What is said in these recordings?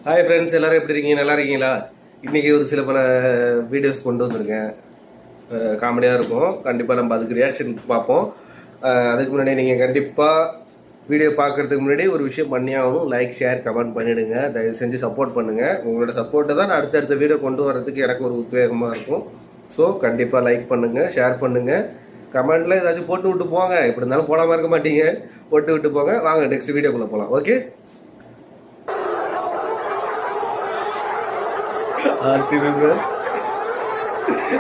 Hi friends, எல்லாரும் எப்படி இருக்கீங்க? நல்லா இருக்கீங்களா? இன்றைக்கி ஒரு சில பல வீடியோஸ் கொண்டு வந்திருக்கேன். காமெடியாக இருக்கும். கண்டிப்பாக நம்ம அதுக்கு ரியாக்ஷன் பார்ப்போம். அதுக்கு முன்னாடி நீங்கள் கண்டிப்பாக வீடியோ பார்க்குறதுக்கு முன்னாடி ஒரு விஷயம் பண்ணி ஆகணும். லைக், ஷேர், கமெண்ட் பண்ணிவிடுங்க. தயவு செஞ்சு சப்போர்ட் பண்ணுங்கள். உங்களோட சப்போர்ட்டை தான் நான் அடுத்தடுத்த வீடியோ கொண்டு வரதுக்கு எனக்கு ஒரு உத்வேகமாக இருக்கும். ஸோ கண்டிப்பாக லைக் பண்ணுங்கள், ஷேர் பண்ணுங்கள், கமெண்ட்டில் ஏதாச்சும் போட்டு விட்டு போங்க. எப்படி இருந்தாலும் போடாமல் இருக்க மாட்டீங்க, போட்டு விட்டு போங்க. வாங்க நெக்ஸ்ட் வீடியோக்குள்ளே போகலாம். Okay, RCB members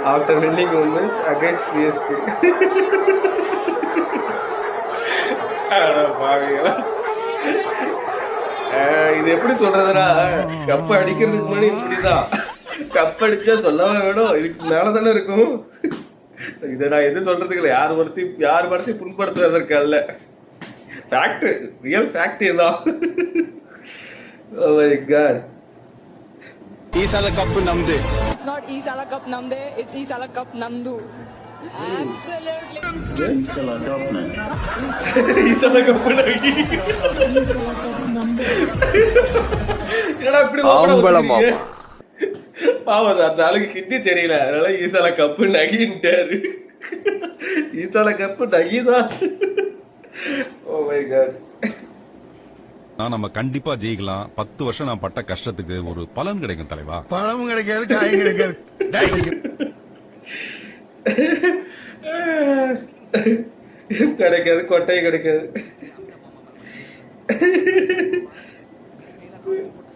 after winning only against CSK. இது எப்படி சொல்றதுனா, கப் அடிக்கிறதுக்கு முன்னாடி இப்படிதான். கப் அடிச்சா சொல்லவே வேணும், இதுக்கு மேலதானே இருக்கும். இதை நான் எதுவும் சொல்றதுக்கு இல்லை. யார் மனசையும் புண்படுத்துவதற்கு அல்ல. ஃபேக்ட், ரியல் ஃபேக்ட் இதுதான். Oh my God. Isala Cup Namde. It's not Isala Cup Namde, it's Isala Cup Nandu. Absolutely. Isala Cup man. Isala Cup Nagi. என்னடா இப்படி ஓபனா பாவம், அந்த ஆளுக்கு ஹிந்தி தெரியல, அதனால ஈசால கப்பு நகின்ட்டாரு. ஈசால கப்பு நகிதான். Oh my God. நம்ம கண்டிப்பா ஜெயிக்கலாம். 10 வருஷம் நான் பட்ட கஷ்டத்துக்கு ஒரு பலன் கிடைக்கும் தலைவா. பழமும் கிடைக்காது, காயும் கிடைக்காது. கிடைக்காது, கொட்டையும் கிடைக்காது.